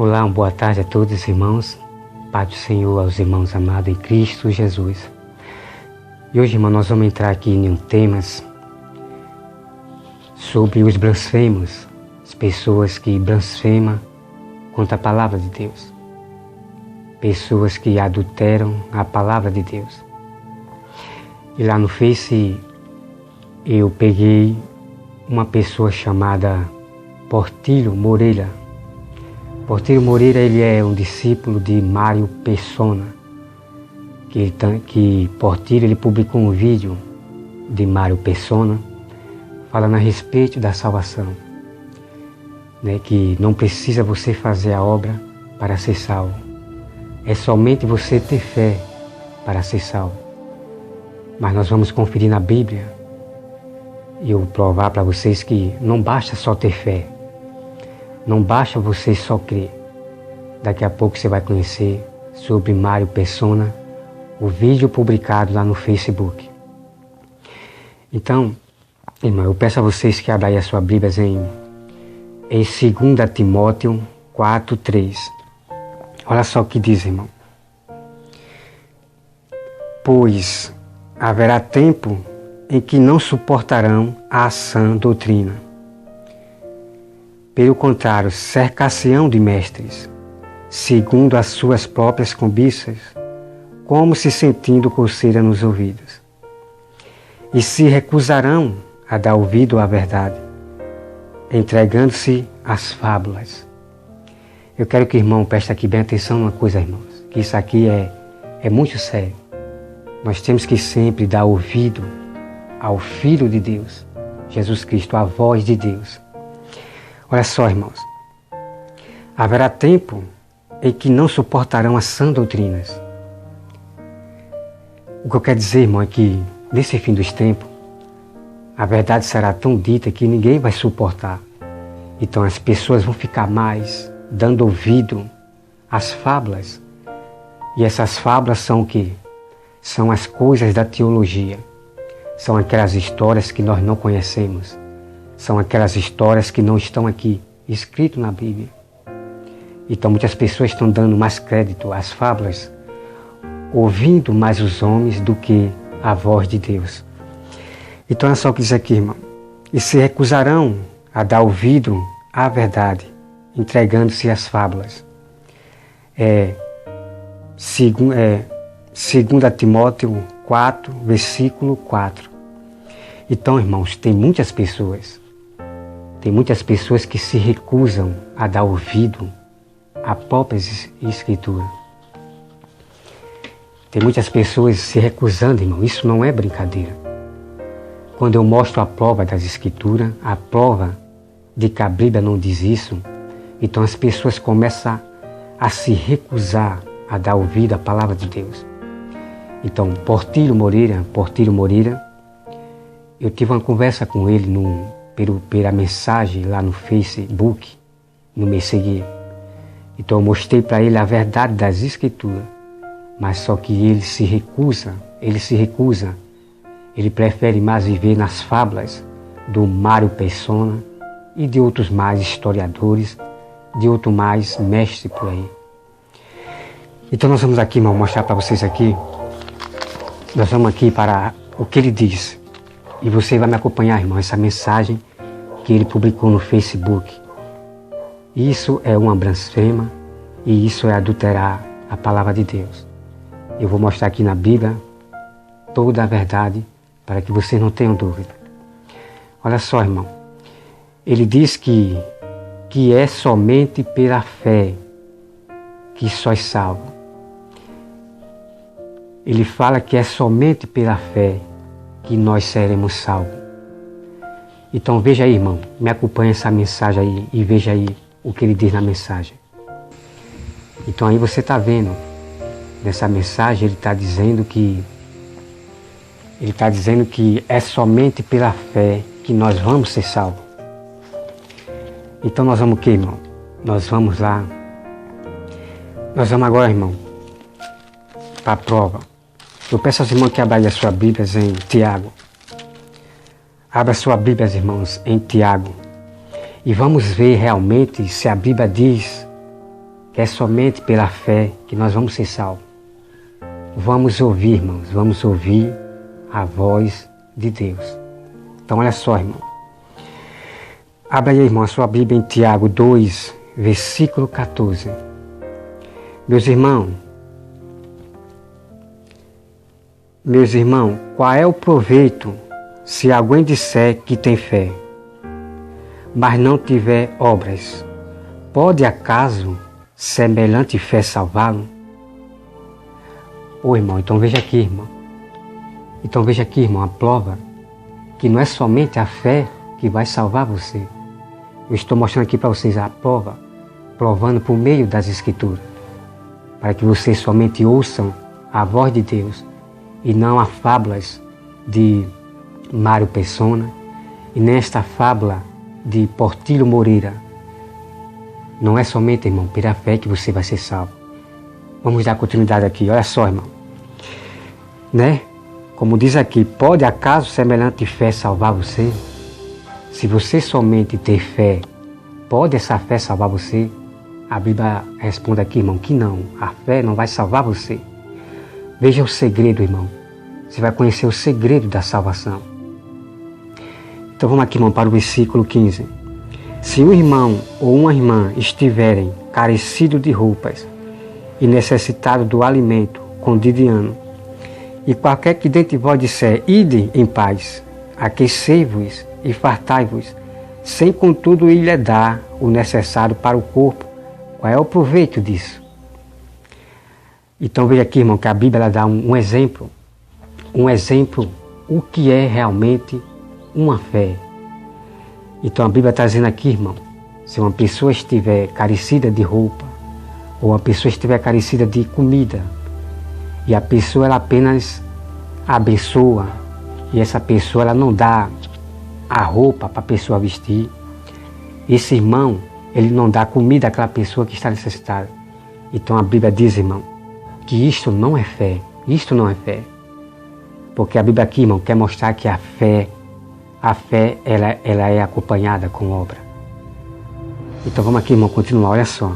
Olá, uma boa tarde a todos, irmãos. Pai do Senhor aos irmãos amados em Cristo Jesus. E hoje, irmão, nós vamos entrar aqui em um tema sobre os blasfemos, as pessoas que blasfemam contra a palavra de Deus, pessoas que adulteram a palavra de Deus. E lá no Face eu peguei uma pessoa chamada Portilho Moreira. Portilho Moreira, ele é um discípulo de Mário Persona, que Portilho ele publicou um vídeo de Mário Persona falando a respeito da salvação, né, que não precisa você fazer a obra para ser salvo, é somente você ter fé para ser salvo. Mas nós vamos conferir na Bíblia e eu provar para vocês que não basta só ter fé, não basta você só crer. Daqui a pouco você vai conhecer sobre Mário Persona, o vídeo publicado lá no Facebook. Então, irmão, eu peço a vocês que abram aí a sua Bíblia em 2 Timóteo 4:3. Olha só o que diz, irmão. Pois haverá tempo em que não suportarão a sã doutrina. Pelo contrário, cercar-se-ão de mestres, segundo as suas próprias cobiças, como se sentindo coceira nos ouvidos. E se recusarão a dar ouvido à verdade, entregando-se às fábulas. Eu quero que o irmão preste aqui bem atenção numa coisa, irmãos, que isso aqui é muito sério. Nós temos que sempre dar ouvido ao Filho de Deus, Jesus Cristo, a voz de Deus. Olha só, irmãos, haverá tempo em que não suportarão as sãs doutrinas. O que eu quero dizer, irmão, é que nesse fim dos tempos, a verdade será tão dita que ninguém vai suportar. Então as pessoas vão ficar mais dando ouvido às fábulas. E essas fábulas são o quê? São as coisas da teologia. São aquelas histórias que nós não conhecemos. São aquelas histórias que não estão aqui, escritas na Bíblia. Então muitas pessoas estão dando mais crédito às fábulas, ouvindo mais os homens do que a voz de Deus. Então é só o que diz aqui, irmão. E se recusarão a dar ouvido à verdade, entregando-se às fábulas. 2 Timóteo 4, versículo 4. Então, irmãos, tem muitas pessoas que se recusam a dar ouvido à própria Escritura. Tem muitas pessoas se recusando, irmão. Isso não é brincadeira. Quando eu mostro a prova das Escrituras, a prova de que a Bíblia não diz isso, então as pessoas começam a se recusar a dar ouvido à palavra de Deus. Então, Portilho Moreira, eu tive uma conversa com ele pela mensagem lá no Facebook, no Messenger. Então eu mostrei para ele a verdade das Escrituras, mas só que ele se recusa, ele prefere mais viver nas fábulas do Mário Persona e de outros mais historiadores, de outros mais mestres por aí. Então nós vamos aqui, irmão, mostrar para vocês aqui, nós vamos aqui para o que ele diz. E você vai me acompanhar, irmão, essa mensagem que ele publicou no Facebook. Isso é uma blasfema e isso é adulterar a palavra de Deus. Eu vou mostrar aqui na Bíblia toda a verdade para que vocês não tenham dúvida. Olha só, irmão. Ele diz que é somente pela fé que sois salvos. Ele fala que é somente pela fé que nós seremos salvos. Então veja aí, irmão, me acompanhe essa mensagem aí e veja aí o que ele diz na mensagem. Então aí você está vendo, nessa mensagem ele está dizendo que é somente pela fé que nós vamos ser salvos. Então nós vamos o quê, irmão? Nós vamos lá. Nós vamos agora, irmão, para a prova. Eu peço aos irmãos que abram a sua Bíblia em Tiago. Abra sua Bíblia, irmãos, em Tiago. E vamos ver realmente se a Bíblia diz que é somente pela fé que nós vamos ser salvos. Vamos ouvir, irmãos, vamos ouvir a voz de Deus. Então olha só, irmão. Abra aí, irmão, a sua Bíblia em Tiago 2, versículo 14. Meus irmãos, qual é o proveito se alguém disser que tem fé, mas não tiver obras? Pode acaso semelhante fé salvá-lo? Ô irmão, então veja aqui, irmão, a prova que não é somente a fé que vai salvar você. Eu estou mostrando aqui para vocês a prova, provando por meio das Escrituras, para que vocês somente ouçam a voz de Deus e não as fábulas de Mário Persona e nem esta fábula de Portilho Moreira. Não é somente, irmão, pela fé que você vai ser salvo. Vamos dar continuidade aqui, olha só, irmão. Né? Como diz aqui, pode acaso semelhante fé salvar você? Se você somente ter fé, pode essa fé salvar você? A Bíblia responde aqui, irmão, que não. A fé não vai salvar você. Veja o segredo, irmão. Você vai conhecer o segredo da salvação. Então vamos aqui, irmão, para o versículo 15. Se um irmão ou uma irmã estiverem carecidos de roupas e necessitados do alimento cotidiano, e qualquer que dentre vós disser, ide em paz, aquecei-vos e fartai-vos, sem contudo lhe dar o necessário para o corpo, qual é o proveito disso? Então veja aqui, irmão, que a Bíblia ela dá um exemplo, o que é realmente uma fé. Então a Bíblia está dizendo aqui, irmão, se uma pessoa estiver carecida de roupa, ou uma pessoa estiver carecida de comida, e a pessoa ela apenas abençoa, e essa pessoa ela não dá a roupa para a pessoa vestir, esse irmão, ele não dá comida àquela pessoa que está necessitada. Então a Bíblia diz, irmão, que isto não é fé, porque a Bíblia aqui, irmão, quer mostrar que a fé ela é acompanhada com obra. Então vamos aqui, irmão, continuar, olha só.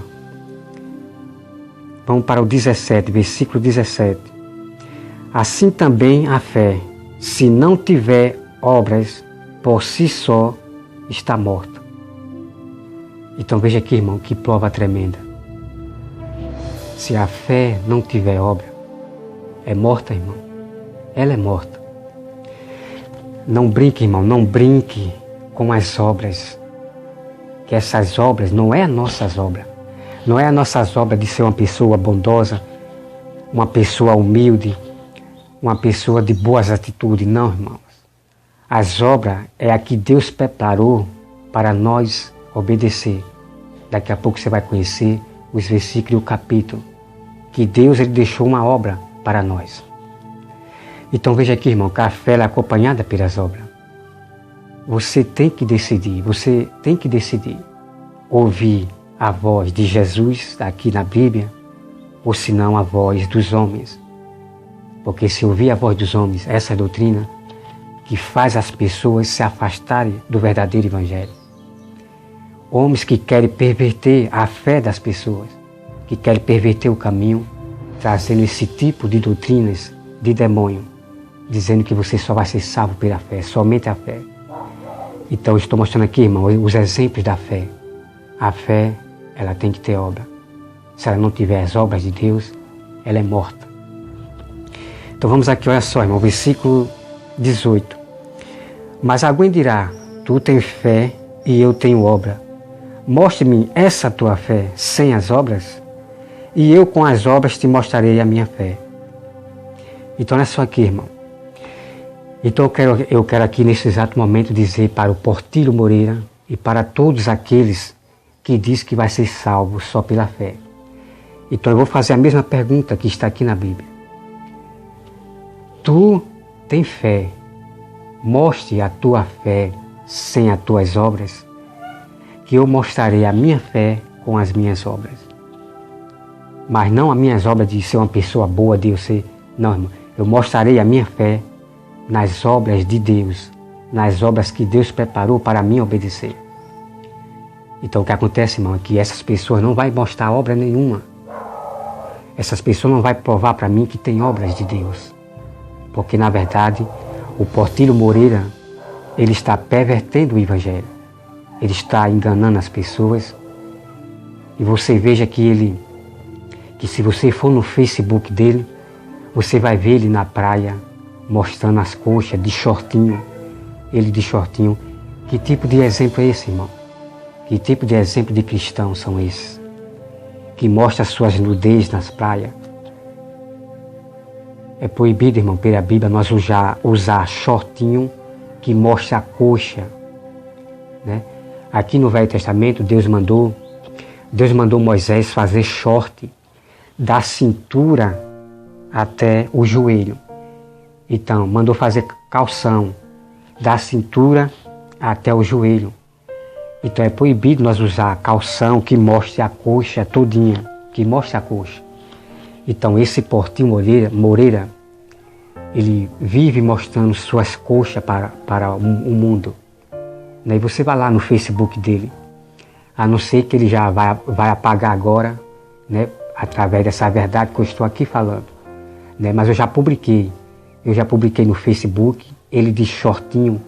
Vamos para o 17, versículo 17. Assim também a fé, se não tiver obras, por si só está morta. Então veja aqui, irmão, que prova tremenda. Se a fé não tiver obra, é morta, irmão. Ela é morta. Não brinque, irmão, não brinque com as obras. Que essas obras não é as nossas obras. Não é as nossas obras de ser uma pessoa bondosa, uma pessoa humilde, uma pessoa de boas atitudes. Não, irmãos. As obras é a que Deus preparou para nós obedecer. Daqui a pouco você vai conhecer os versículos e o capítulo. Que Deus ele deixou uma obra para nós. Então veja aqui, irmão, que a fé é acompanhada pelas obras. Você tem que decidir ouvir a voz de Jesus aqui na Bíblia, ou se não a voz dos homens. Porque se ouvir a voz dos homens, essa é a doutrina que faz as pessoas se afastarem do verdadeiro Evangelho. Homens que querem perverter a fé das pessoas, que querem perverter o caminho, trazendo esse tipo de doutrinas de demônio, dizendo que você só vai ser salvo pela fé, somente a fé. Então eu estou mostrando aqui, irmão, os exemplos da fé. A fé, ela tem que ter obra. Se ela não tiver as obras de Deus, ela é morta. Então vamos aqui, olha só, irmão, versículo 18. Mas alguém dirá, tu tens fé e eu tenho obra. Mostre-me essa tua fé sem as obras, e eu com as obras te mostrarei a minha fé. Então olha só aqui, irmão. Então eu quero aqui nesse exato momento dizer para o Portilho Moreira e para todos aqueles que diz que vai ser salvo só pela fé. Então eu vou fazer a mesma pergunta que está aqui na Bíblia. Tu tem fé, mostre a tua fé sem as tuas obras, que eu mostrarei a minha fé com as minhas obras. Mas não as minhas obras de ser uma pessoa boa, de eu ser... Não, irmão, eu mostrarei a minha fé nas obras de Deus, nas obras que Deus preparou para mim obedecer. Então o que acontece, irmão, é que essas pessoas não vão mostrar obra nenhuma. Essas pessoas não vão provar para mim que tem obras de Deus. Porque, na verdade, o Portilho Moreira, ele está pervertendo o Evangelho. Ele está enganando as pessoas. E você veja que se você for no Facebook dele, você vai ver ele na praia, mostrando as coxas, de shortinho. Ele de shortinho. Que tipo de exemplo é esse, irmão? Que tipo de exemplo de cristão são esses? Que mostra suas nudez nas praias. É proibido, irmão, pela Bíblia, nós usar shortinho que mostra a coxa, né? Aqui no Velho Testamento, Deus mandou Moisés fazer short da cintura até o joelho. Então, mandou fazer calção da cintura até o joelho. Então, é proibido nós usar calção que mostre a coxa todinha, que mostre a coxa. Então, esse Portilho Moreira, ele vive mostrando suas coxas para o mundo. E você vai lá no Facebook dele, a não ser que ele já vai apagar agora, né, através dessa verdade que eu estou aqui falando. Né, mas eu já publiquei no Facebook, ele de shortinho,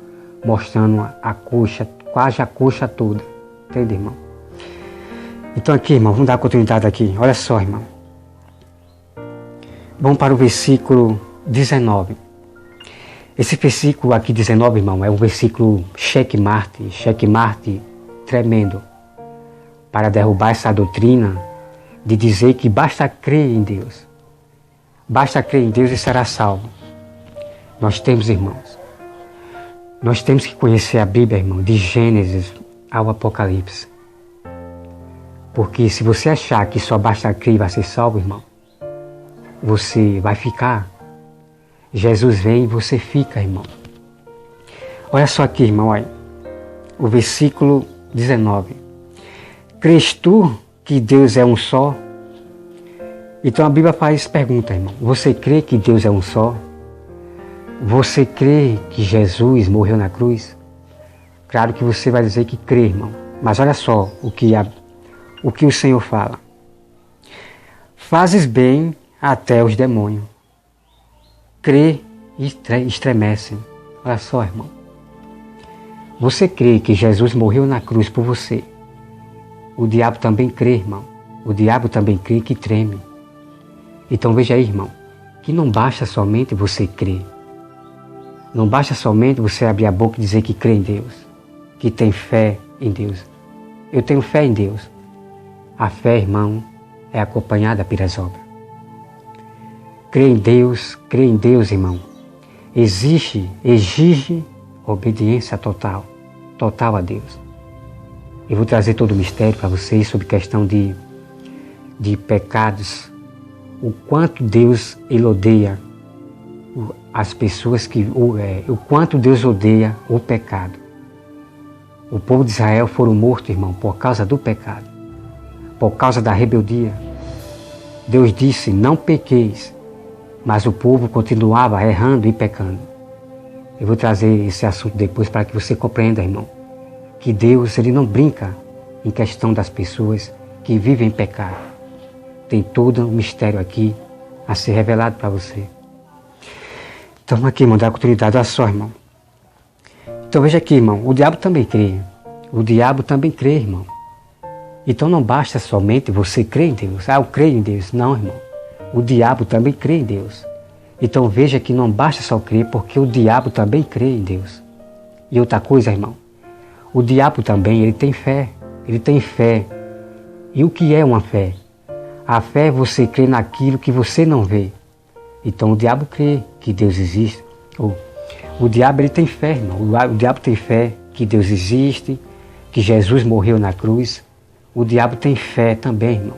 mostrando a coxa, quase a coxa toda. Entende, irmão? Então aqui, irmão, vamos dar continuidade aqui. Olha só, irmão. Vamos para o versículo 19. Esse versículo aqui, 19, irmão, é um versículo checkmate tremendo, para derrubar essa doutrina de dizer que basta crer em Deus. Basta crer em Deus e será salvo. Nós temos, irmãos, nós temos que conhecer a Bíblia, irmão, de Gênesis ao Apocalipse. Porque se você achar que só basta crer e vai ser salvo, irmão, você vai ficar. Jesus vem e você fica, irmão. Olha só aqui, irmão, olha. O versículo 19. Crês tu que Deus é um só? Então a Bíblia faz pergunta, irmão. Você crê que Deus é um só? Você crê que Jesus morreu na cruz? Claro que você vai dizer que crê, irmão. Mas olha só o que o Senhor fala. Fazes bem até os demônios. Crê e estremecem. Olha só, irmão. Você crê que Jesus morreu na cruz por você. O diabo também crê, irmão. O diabo também crê que treme. Então veja aí, irmão, que não basta somente você crer. Não basta somente você abrir a boca e dizer que crê em Deus, que tem fé em Deus. Eu tenho fé em Deus. A fé, irmão, é acompanhada pelas obras. Crer em Deus, irmão, exige obediência total a Deus. Eu vou trazer todo o mistério para vocês sobre questão de pecados, o quanto Deus ele odeia as pessoas o quanto Deus odeia o pecado. O povo de Israel foram mortos, irmão, por causa do pecado, por causa da rebeldia. Deus disse, não pequeis, mas o povo continuava errando e pecando. Eu vou trazer esse assunto depois para que você compreenda, irmão, que Deus ele não brinca em questão das pessoas que vivem em pecado. Tem todo um mistério aqui a ser revelado para você. Então aqui, irmão, dá continuidade. Olha só, irmão. Então veja aqui, irmão, o diabo também crê. O diabo também crê, irmão. Então não basta somente você crer em Deus. Eu creio em Deus. Não, irmão. O diabo também crê em Deus. Então veja que não basta só crer, porque o diabo também crê em Deus. E outra coisa, irmão, o diabo também, ele tem fé. Ele tem fé. E o que é uma fé? A fé é você crer naquilo que você não vê. Então o diabo crê que Deus existe. O diabo ele tem fé, irmão. O diabo tem fé que Deus existe, que Jesus morreu na cruz. O diabo tem fé também, irmão.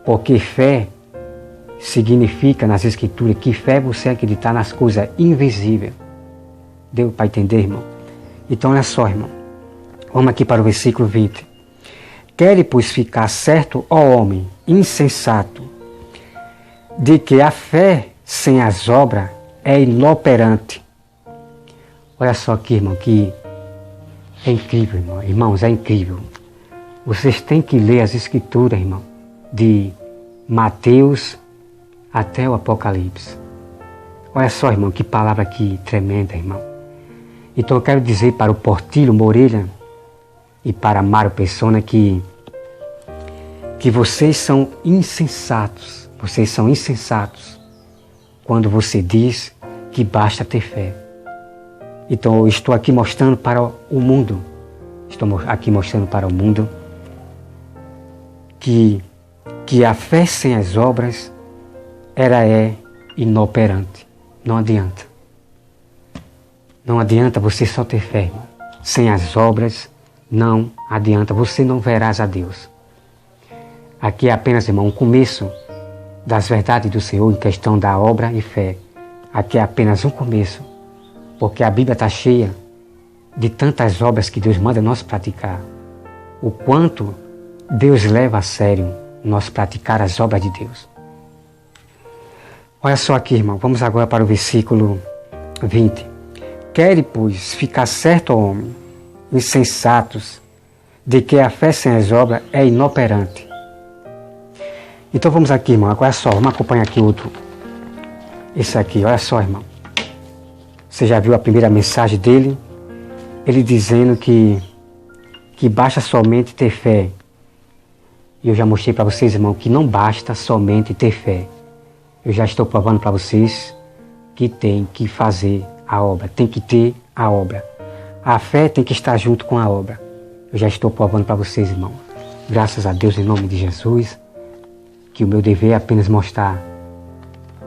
Porque fé significa nas Escrituras que fé é você acreditar nas coisas invisíveis. Deu para entender, irmão? Então olha só, irmão. Vamos aqui para o versículo 20. Quere, pois, ficar certo, ó homem insensato, de que a fé sem as obras é inoperante. Olha só aqui, irmão, que é incrível, irmão. Irmãos, é incrível. Vocês têm que ler as Escrituras, irmão, de Mateus até o Apocalipse. Olha só, irmão, que palavra aqui tremenda, irmão. Então eu quero dizer para o Portilho Moreira e para Mário Persona que vocês são insensatos. Vocês são insensatos quando você diz que basta ter fé. Então eu estou aqui mostrando para o mundo, que a fé sem as obras é inoperante. Não adianta. Não adianta você só ter fé, irmão. Sem as obras não adianta. Você não verás a Deus. Aqui é apenas, irmão, um começo das verdades do Senhor em questão da obra e fé. Aqui é apenas um começo, porque a Bíblia está cheia de tantas obras que Deus manda nós praticar. O quanto Deus leva a sério nós praticar as obras de Deus. Olha só aqui, irmão, vamos agora para o versículo 20. Quere, pois, ficar certo, homem, insensatos, de que a fé sem as obras é inoperante. Então vamos aqui, irmão, olha só, vamos acompanhar aqui outro. Esse aqui, olha só, irmão. Você já viu a primeira mensagem dele? Ele dizendo que basta somente ter fé. E eu já mostrei para vocês, irmão, que não basta somente ter fé. Eu já estou provando para vocês que tem que fazer a obra, tem que ter a obra. A fé tem que estar junto com a obra. Eu já estou provando para vocês, irmão. Graças a Deus, em nome de Jesus, que o meu dever é apenas mostrar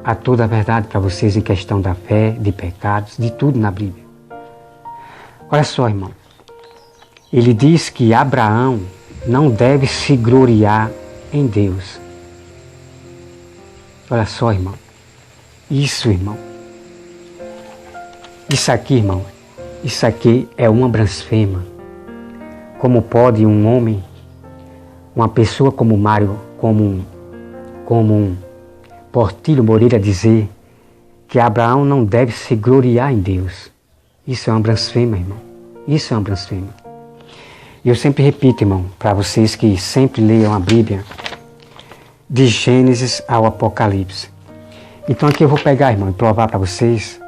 a toda a verdade para vocês em questão da fé, de pecados, de tudo na Bíblia. Olha só, irmão. Ele diz que Abraão não deve se gloriar em Deus. Olha só, irmão. Isso, irmão. Isso aqui, irmão. Isso aqui é uma blasfema. Como pode um homem, uma pessoa como Mário, como um Portilho Moreira dizer que Abraão não deve se gloriar em Deus? Isso é uma blasfema, irmão. Isso é uma blasfema. E eu sempre repito, irmão, para vocês que sempre leiam a Bíblia, de Gênesis ao Apocalipse. Então aqui eu vou pegar, irmão, e provar para vocês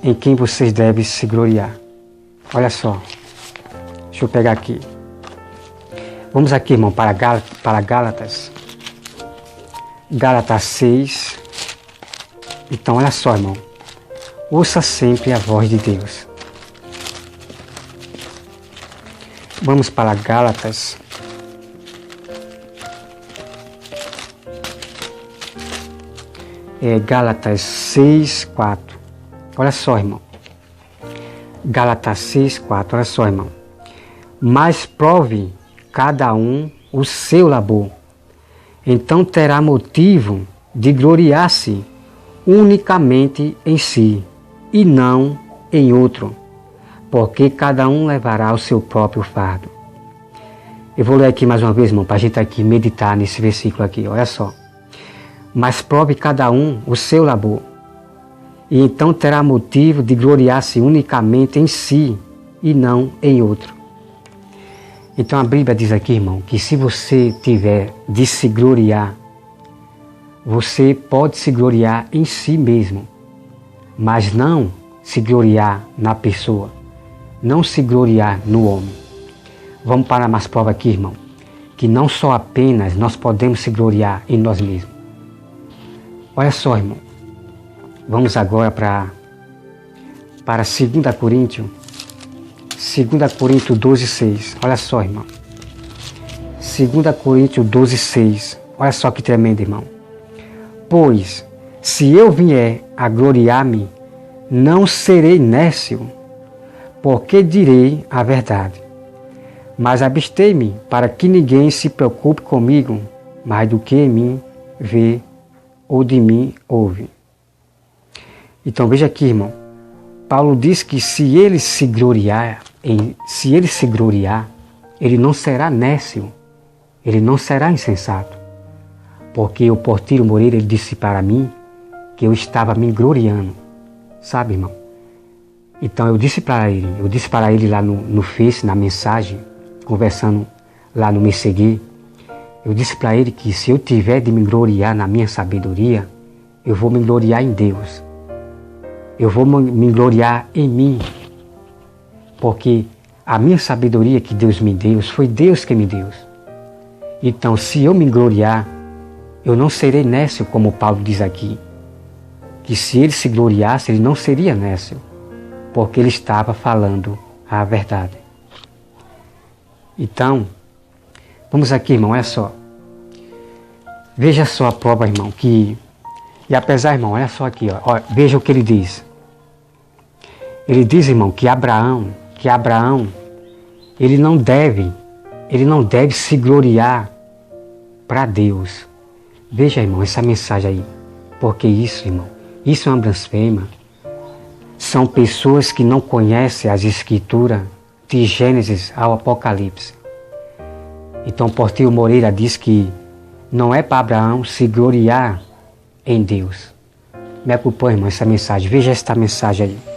em quem vocês devem se gloriar. Olha só. Deixa eu pegar aqui. Vamos aqui, irmão, para Gálatas. Gálatas 6. Então, olha só, irmão. Ouça sempre a voz de Deus. Vamos para Gálatas. Gálatas 6, 4. Olha só, irmão. Gálatas 6, 4. Olha só, irmão. Mas prove cada um o seu labor. Então terá motivo de gloriar-se unicamente em si e não em outro, porque cada um levará o seu próprio fardo. Eu vou ler aqui mais uma vez, irmão, para a gente aqui meditar nesse versículo aqui, olha só. Mas prove cada um o seu labor, e então terá motivo de gloriar-se unicamente em si e não em outro. Então a Bíblia diz aqui, irmão, que se você tiver de se gloriar, você pode se gloriar em si mesmo, mas não se gloriar na pessoa, não se gloriar no homem. Vamos para mais prova aqui, irmão, que não só apenas nós podemos se gloriar em nós mesmos. Olha só, irmão, vamos agora para 2 Coríntios. 2 Coríntios 12, 6. Olha só, irmão. 2 Coríntios 12, 6. Olha só que tremendo, irmão. Pois, se eu vier a gloriar-me, não serei nécio, porque direi a verdade. Mas abstei-me para que ninguém se preocupe comigo, mais do que em mim vê ou de mim ouve. Então veja aqui, irmão. Paulo diz que se ele se gloriar, ele não será nécio, ele não será insensato. Porque o Portilho Moreira, ele disse para mim que eu estava me gloriando. Sabe, irmão? Então eu disse para ele lá no Face, na mensagem, conversando lá no Me Seguir, eu disse para ele que se eu tiver de me gloriar na minha sabedoria, eu vou me gloriar em Deus. Eu vou me gloriar em mim. Porque a minha sabedoria que Deus me deu, foi Deus que me deu. Então, se eu me gloriar, eu não serei nécio, como Paulo diz aqui. Que se ele se gloriasse, ele não seria nécio, porque ele estava falando a verdade. Então, vamos aqui, irmão, olha só. Veja só a prova, irmão, que... E apesar, irmão, olha só aqui, ó, veja o que ele diz. Ele diz, irmão, que Abraão, ele não deve se gloriar para Deus. Veja, irmão, essa mensagem aí. Porque isso, irmão, isso é uma blasfêmia. São pessoas que não conhecem as Escrituras de Gênesis ao Apocalipse. Então, Portillo Moreira diz que não é para Abraão se gloriar em Deus. Me acompanhe, irmão, essa mensagem. Veja esta mensagem aí.